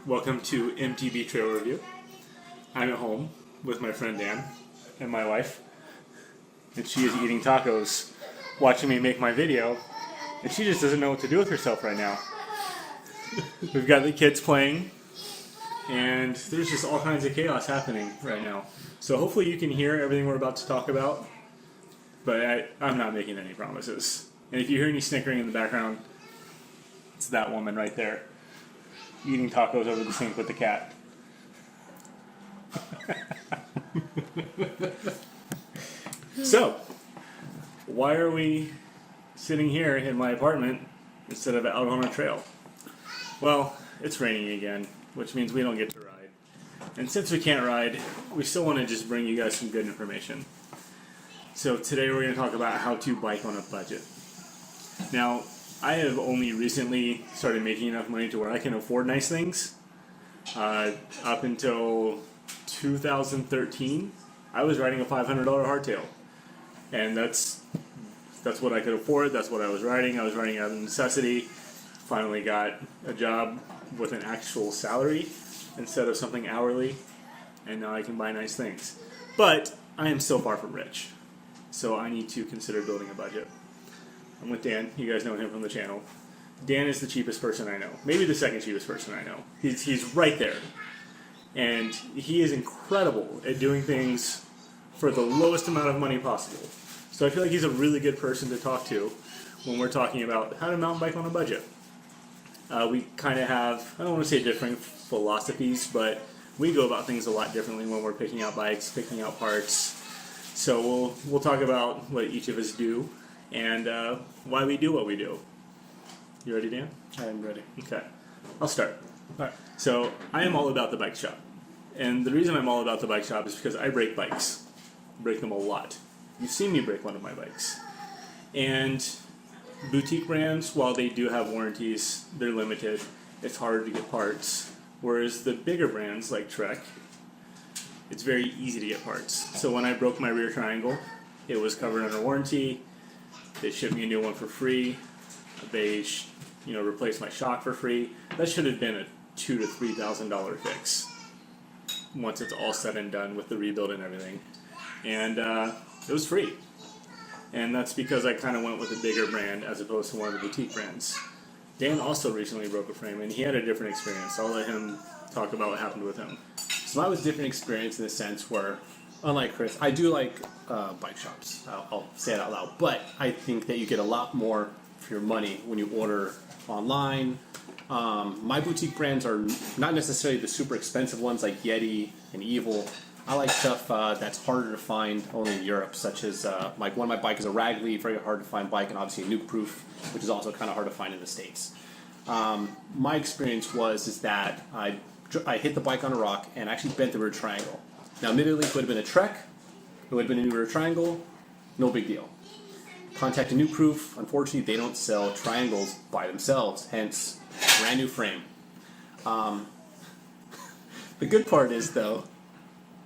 Welcome to MTB Trail Review. I'm at home with my friend Dan and my wife, and she is eating tacos, watching me make my video, and she just doesn't know what to do with herself right now. We've got the kids playing, and there's just all kinds of chaos happening right now. So hopefully you can hear everything we're about to talk about, but I'm not making any promises. And if you hear any snickering in the background, it's that woman right there, eating tacos over the sink with the cat. So, why are we sitting here in my apartment instead of out on a trail? Well, it's raining again, which means we don't get to ride. And since we can't ride, we still want to just bring you guys some good information. So today we're going to talk about how to bike on a budget. Now, I have only recently started making enough money to where I can afford nice things. Up until 2013, I was riding a $500 hardtail. And that's what I could afford. That's what I was riding. I was riding out of necessity. Finally got a job with an actual salary instead of something hourly. And now I can buy nice things. But I am still far from rich. So I need to consider building a budget. I'm with Dan. You guys know him from the channel. Dan is the cheapest person I know. Maybe the second cheapest person I know. He's right there. And he is incredible at doing things for the lowest amount of money possible. So I feel like he's a really good person to talk to when we're talking about how to mountain bike on a budget. We kind of have, I don't want to say different philosophies, but we go about things a lot differently when we're picking out bikes, picking out parts. So we'll talk about what each of us do and why we do what we do. You ready, Dan? I am ready. Okay. I'll start. All right. So I am all about the bike shop. And the reason I'm all about the bike shop is because I break bikes. Break them a lot. You've seen me break one of my bikes. And boutique brands, while they do have warranties, they're limited. It's harder to get parts. Whereas the bigger brands like Trek, it's very easy to get parts. So when I broke my rear triangle, it was covered under warranty. They shipped me a new one for free. They replaced my shock for free. That should have been a $2,000 to $3,000 fix once it's all said and done with the rebuild and everything. And it was free. And that's because I kind of went with a bigger brand as opposed to one of the boutique brands. Dan also recently broke a frame, and he had a different experience. I'll let him talk about what happened with him. So mine was a different experience in the sense where, unlike Chris, I do like bike shops. I'll say it out loud. But I think that you get a lot more for your money when you order online. My boutique brands are not necessarily the super expensive ones like Yeti and Evil. I like stuff that's harder to find only in Europe, such as one of my bike is a Ragley, very hard to find bike, and obviously a Nuke Proof, which is also kind of hard to find in the States. My experience is that I hit the bike on a rock and actually bent the rear triangle. Now, admittedly, it would have been a Trek, it would have been a new rear triangle, no big deal. Contact a Nuke Proof. Unfortunately, they don't sell triangles by themselves, hence brand new frame. The good part is, though,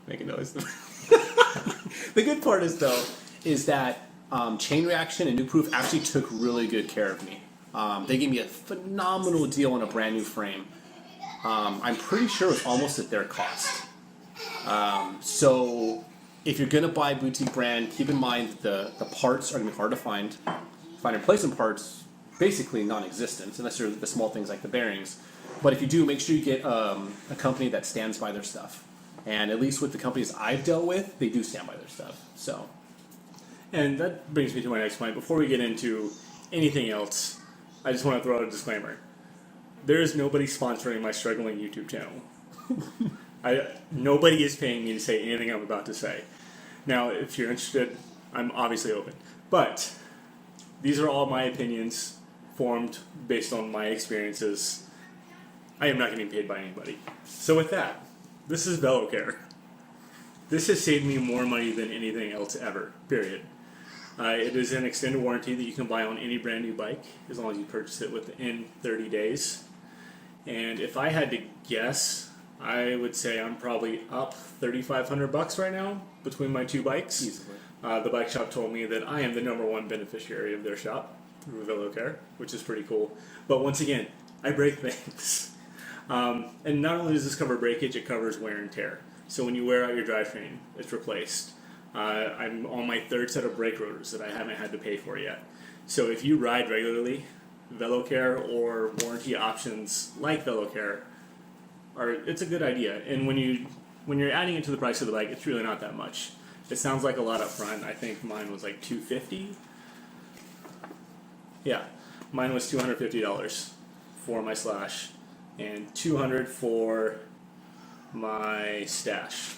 make a noise. The good part is, though, is that Chain Reaction and Nuke Proof actually took really good care of me. They gave me a phenomenal deal on a brand new frame. I'm pretty sure it was almost at their cost. So if you're going to buy a boutique brand, keep in mind the parts are going to be hard to find. Find replacement parts, basically non-existent, unless they're the small things like the bearings. But if you do, make sure you get a company that stands by their stuff. And at least with the companies I've dealt with, they do stand by their stuff. So, and that brings me to my next point. Before we get into anything else, I just want to throw out a disclaimer. There is nobody sponsoring my struggling YouTube channel. Nobody is paying me to say anything I'm about to say. Now, if you're interested, I'm obviously open. But these are all my opinions formed based on my experiences. I am not getting paid by anybody. So with that, this is VeloCare. This has saved me more money than anything else ever, period. It is an extended warranty that you can buy on any brand new bike as long as you purchase it within 30 days. And if I had to guess, I would say I'm probably up $3,500 right now between my two bikes. easily. The bike shop told me that I am the #1 beneficiary of their shop through VeloCare, which is pretty cool. But once again, I break things. And not only does this cover breakage, it covers wear and tear. So when you wear out your drivetrain, it's replaced. I'm on my third set of brake rotors that I haven't had to pay for yet. So if you ride regularly, VeloCare or warranty options like VeloCare it's a good idea. And when you're adding it to the price of the bike, it's really not that much. It sounds like a lot up front. I think mine was like $250. Yeah, mine was $250 for my Slash and $200 for my Stash.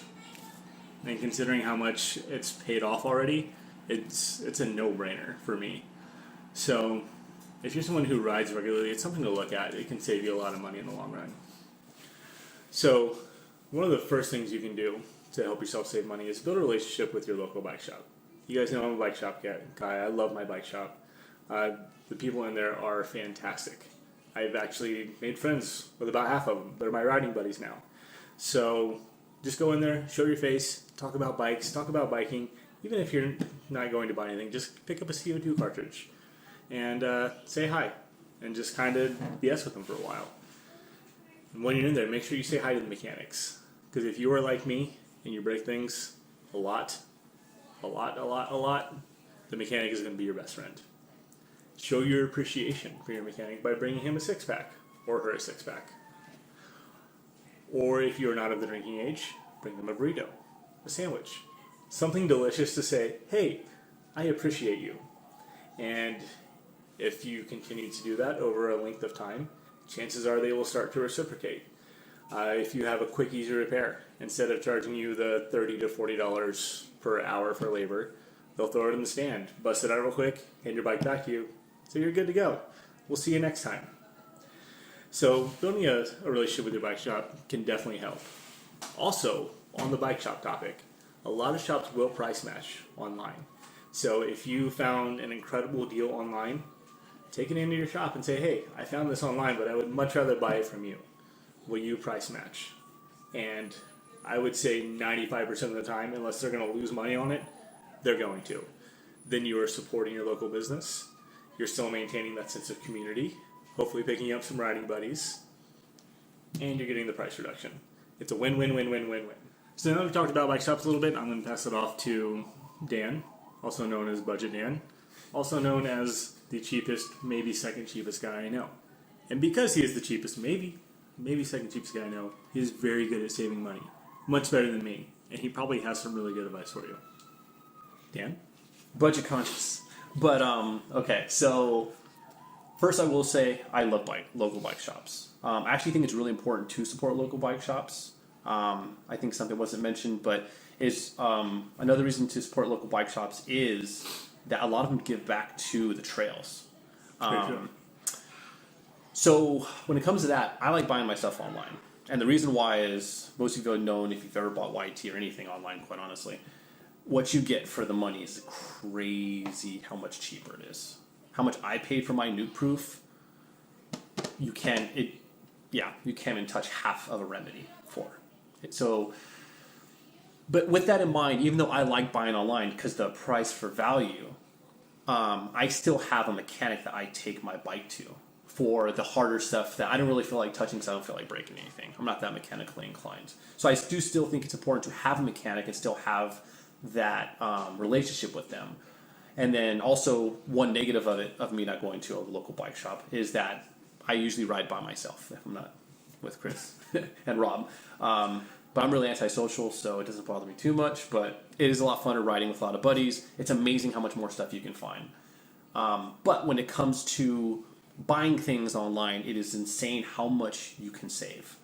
And considering how much it's paid off already, it's a no-brainer for me. So if you're someone who rides regularly, it's something to look at. It can save you a lot of money in the long run. So one of the first things you can do to help yourself save money is build a relationship with your local bike shop. You guys know I'm a bike shop guy. I love my bike shop. The people in there are fantastic. I've actually made friends with about half of them. They're my riding buddies now. So just go in there, show your face, talk about bikes, talk about biking. Even if you're not going to buy anything, just pick up a CO2 cartridge and say hi and just kind of BS with them for a while. And when you're in there, make sure you say hi to the mechanics. Because if you are like me and you break things a lot, the mechanic is going to be your best friend. Show your appreciation for your mechanic by bringing him a six-pack or her a six-pack. Or if you're not of the drinking age, bring them a burrito, a sandwich, something delicious to say, hey, I appreciate you. And if you continue to do that over a length of time, chances are they will start to reciprocate. If you have a quick, easy repair, instead of charging you the $30 to $40 per hour for labor, they'll throw it in the stand, bust it out real quick, hand your bike back to you, so you're good to go. We'll see you next time. So building a relationship with your bike shop can definitely help. Also, on the bike shop topic, a lot of shops will price match online. So if you found an incredible deal online, take it into your shop and say, hey, I found this online, but I would much rather buy it from you. Will you price match? And I would say 95% of the time, unless they're going to lose money on it, they're going to. Then you are supporting your local business. You're still maintaining that sense of community, hopefully picking up some riding buddies, and you're getting the price reduction. It's a win-win-win-win-win-win. So now that we've talked about bike shops a little bit, I'm going to pass it off to Dan, also known as Budget Dan, also known as the cheapest, maybe second cheapest guy I know. And because he is the cheapest, maybe second cheapest guy I know, he is very good at saving money. Much better than me. And he probably has some really good advice for you. Dan? Budget conscious. But, okay, so first I will say I love local bike shops. I actually think it's really important to support local bike shops. I think something wasn't mentioned, but is another reason to support local bike shops is that a lot of them give back to the trails. So when it comes to that, I like buying my stuff online. And the reason why is, most of you have known if you've ever bought YT or anything online, quite honestly, what you get for the money is crazy how much cheaper it is. How much I paid for my Nuke Proof, you can't even touch half of a Remedy for. So, but with that in mind, even though I like buying online because the price for value, I still have a mechanic that I take my bike to for the harder stuff that I don't really feel like touching because I don't feel like breaking anything. I'm not that mechanically inclined. So I do still think it's important to have a mechanic and still have that relationship with them. And then also one negative of me not going to a local bike shop is that I usually ride by myself if I'm not with Chris and Rob. But I'm really antisocial, so it doesn't bother me too much. But it is a lot funner riding with a lot of buddies. It's amazing how much more stuff you can find. But when it comes to buying things online, it is insane how much you can save.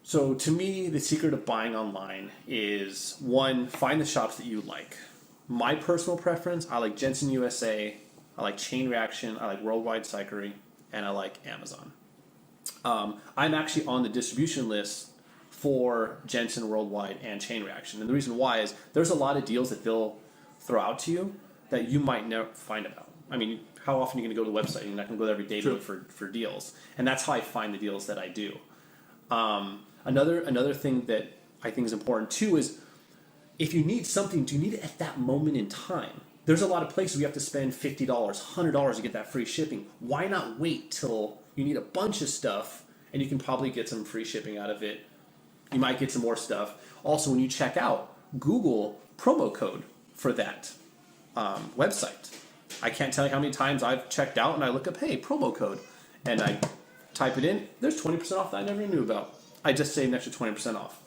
So to me, the secret of buying online is, one, find the shops that you like. My personal preference, I like Jensen USA, I like Chain Reaction, I like Worldwide Cyclery, and I like Amazon. I'm actually on the distribution list for Jensen, Worldwide, and Chain Reaction. And the reason why is there's a lot of deals that they'll throw out to you that you might never find about. I mean, how often are you going to go to the website? You're not going to go there every day to look for deals. And that's how I find the deals that I do. Another thing that I think is important too is if you need something, do you need it at that moment in time? there's a lot of places we have to spend $50, $100 to get that free shipping. Why not wait till you need a bunch of stuff and you can probably get some free shipping out of it? You might get some more stuff. Also, when you check out, Google promo code for that website. I can't tell you how many times I've checked out and I look up, hey, promo code, and I type it in. There's 20% off that I never knew about. I just saved an extra 20% off.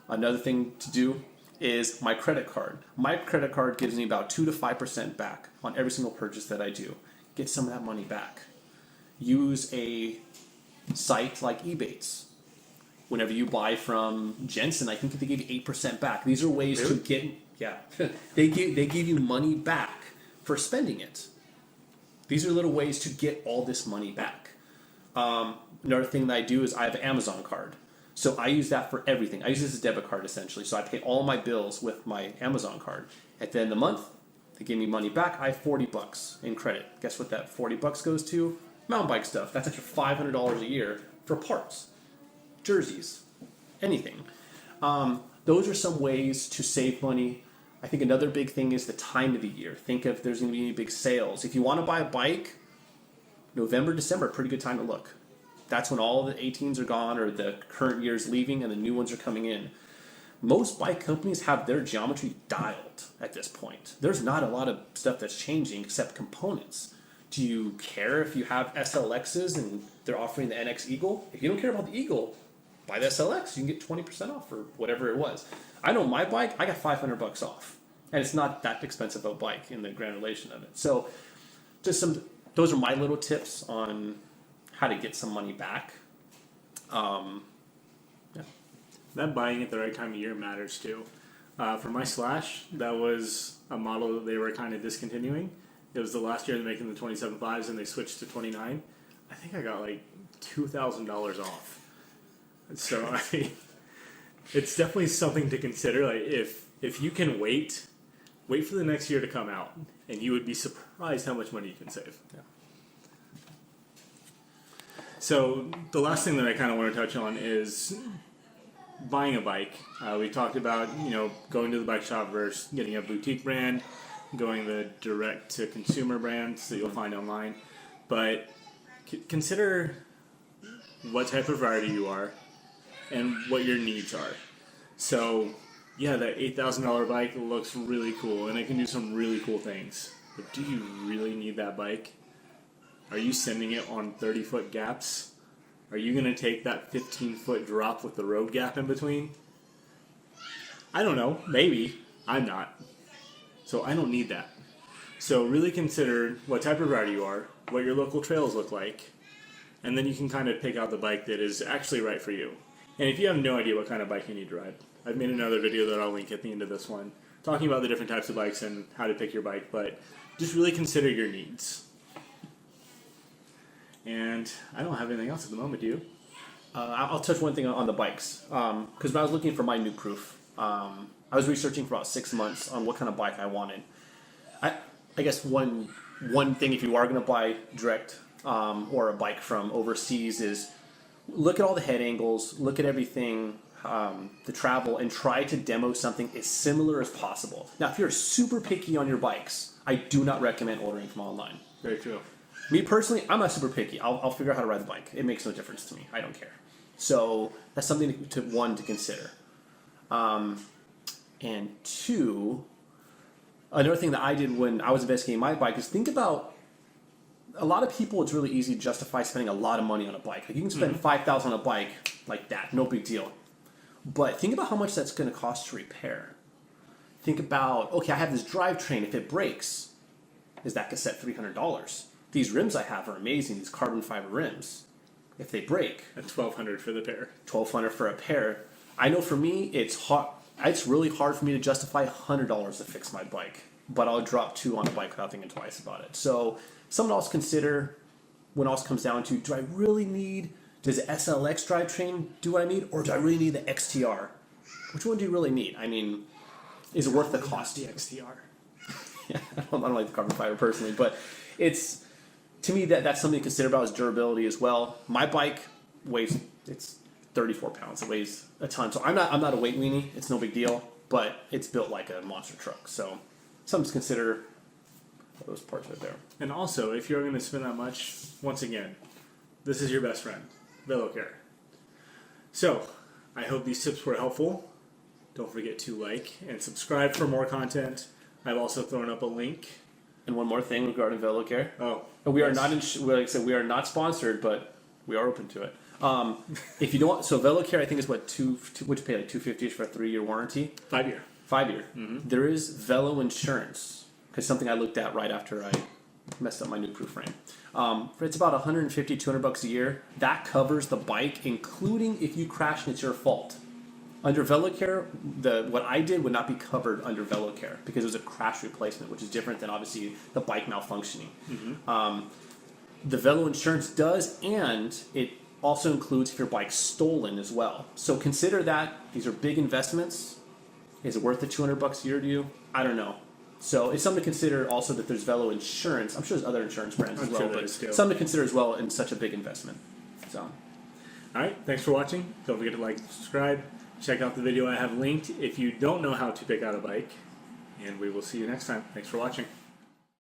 Another thing to do is my credit card. My credit card gives me about 2 to 5% back on every single purchase that I do. Get some of that money back. Use a site like Ebates. Whenever you buy from Jensen, I think they give you 8% back. These are ways to get, they give you money back for spending it. These are little ways to get all this money back. Another thing that I do is I have an Amazon card. So I use that for everything. I use this as a debit card essentially. So I pay all my bills with my Amazon card. At the end of the month, they give me money back. I have $40 in credit. Guess what that $40 goes to? Mountain bike stuff. That's extra $500 a year for parts, jerseys, anything. Those are some ways to save money. I think another big thing is the time of the year. Think if there's going to be any big sales. If you want to buy a bike, November, December, pretty good time to look. That's when all the 18s are gone or the current year's leaving and the new ones are coming in. Most bike companies have their geometry dialed at this point. There's not a lot of stuff that's changing except components. Do you care if you have SLXs and they're offering the NX Eagle? If you don't care about the Eagle, buy the SLX. You can get 20% off or whatever it was. I know my bike, I got $500 off. And it's not that expensive of a bike in the grand relation of it. So just those are my little tips on how to get some money back. That buying at the right time of year matters too. For my Slash, that was a model that they were kind of discontinuing. It was the last year they're making the 27.5s and they switched to 29. I think I got like $2,000 off. So I mean, it's definitely something to consider. Like if you can wait for the next year to come out, and you would be surprised how much money you can save. Yeah. So the last thing that I kind of want to touch on is buying a bike. We talked about going to the bike shop versus getting a boutique brand, going the direct to consumer brands that you'll find online. But consider what type of rider you are and what your needs are. So yeah, that $8,000 bike looks really cool and it can do some really cool things. But do you really need that bike? Are you sending it on 30-foot gaps? Are you going to take that 15-foot drop with the road gap in between? I don't know. Maybe. I'm not. So I don't need that. So really consider what type of rider you are, what your local trails look like, and then you can kind of pick out the bike that is actually right for you. And if you have no idea what kind of bike you need to ride, I've made another video that I'll link at the end of this one, talking about the different types of bikes and how to pick your bike, but just really consider your needs. And I don't have anything else at the moment, do you? I'll touch one thing on the bikes. Because when I was looking for my new proof, I was researching for about 6 months on what kind of bike I wanted. I guess one thing, if you are going to buy direct or a bike from overseas, is look at all the head angles, look at everything, the travel, and try to demo something as similar as possible. Now, if you're super picky on your bikes, I do not recommend ordering from online. Very true. Me personally, I'm not super picky. I'll figure out how to ride the bike. It makes no difference to me. I don't care. So that's something to consider. And two, another thing that I did when I was investigating my bike is think about, a lot of people, it's really easy to justify spending a lot of money on a bike. Like you can spend $5,000 on a bike like that, no big deal. But think about how much that's going to cost to repair. Think about, okay, I have this drivetrain. If it breaks, is that cassette $300? These rims I have are amazing. These carbon fiber rims. If they break, At $1,200 for the pair. $1,200 for a pair. I know for me, it's hard. It's really hard for me to justify $100 to fix my bike, but I'll drop $2 on a bike without thinking twice about it. So someone else consider when it all comes down to, do I really need, does the SLX drivetrain do what I need, or do I really need the XTR? Which one do you really need? I mean, is it worth the cost? The XTR. Yeah, I don't like the carbon fiber personally, but it's, to me, that's something to consider about is durability as well. My bike weighs, it's 34 pounds. It weighs a ton. So I'm not a weight weenie. It's no big deal, but it's built like a monster truck. So something to consider. Those parts right there. And also, if you're going to spend that much, once again, this is your best friend, VeloCare. So, I hope these tips were helpful. Don't forget to like and subscribe for more content. I've also thrown up a link. And one more thing regarding VeloCare. Oh, And we are yes. not, like I said, we are not sponsored, but we are open to it. If you don't, so VeloCare, I think is what would you pay like $250 for a 3-year warranty, 5-year. 5-year. There is Velo Insurance, because something I looked at right after I messed up my new proof frame. It's about $150-$200 a year. That covers the bike, including if you crash and it's your fault. Under VeloCare, what I did would not be covered under VeloCare because it was a crash replacement, which is different than obviously the bike malfunctioning. The Velo Insurance does, and it also includes if your bike's stolen as well. So consider that. These are big investments. Is it worth the $200 a year to you? I don't know. So it's something to consider also that there's Velo Insurance. I'm sure there's other insurance brands as I'm well, sure there but is too. something to consider as well in such a big investment. So. All right, thanks for watching. Don't forget to like and subscribe. Check out the video I have linked if you don't know how to pick out a bike. And we will see you next time. Thanks for watching.